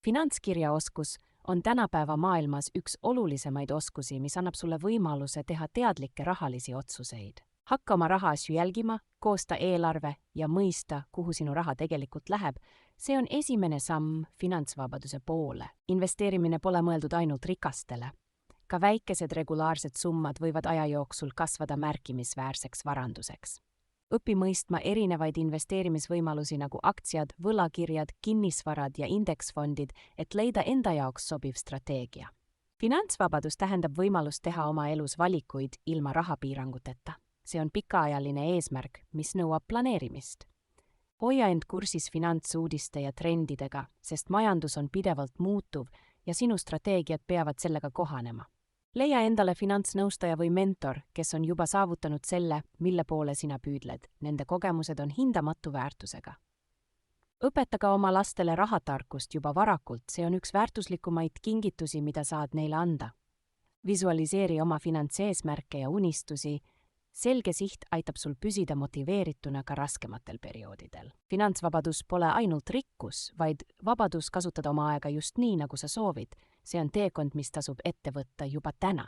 Finantskirjaoskus on tänapäeva maailmas üks olulisemaid oskusi, mis annab sulle võimaluse teha teadlikke rahalisi otsuseid. Hakka oma rahaasju jälgima, koosta eelarve ja mõista, kuhu sinu raha tegelikult läheb. See on esimene samm finantsvabaduse poole. Investeerimine pole mõeldud ainult rikastele. Ka väikesed regulaarsed summad võivad aja jooksul kasvada märkimisväärseks varanduseks. Õpi mõistma erinevaid investeerimisvõimalusi nagu aktsiad, võlakirjad, kinnisvarad ja indeksfondid, et leida enda jaoks sobiv strateegia. Finantsvabadus tähendab võimalust teha oma elus valikuid ilma rahapiiranguteta. See on pikaajaline eesmärk, mis nõuab planeerimist. Hoia end kursis finantsuudiste ja trendidega, sest majandus on pidevalt muutuv ja sinu strateegiad peavad sellega kohanema. Leia endale finantsnõustaja või mentor, kes on juba saavutanud selle, mille poole sina püüdled. Nende kogemused on hindamatu väärtusega. Õpeta ka oma lastele rahatarkust juba varakult, see on üks väärtuslikumaid kingitusi, mida saad neile anda. Visualiseeri oma finantseesmärke ja unistusi. Selge siht aitab sul püsida motiveerituna ka raskematel perioodidel. Finantsvabadus pole ainult rikkus, vaid vabadus kasutada oma aega just nii, nagu sa soovid. See on teekond, mis tasub ette võtta juba täna.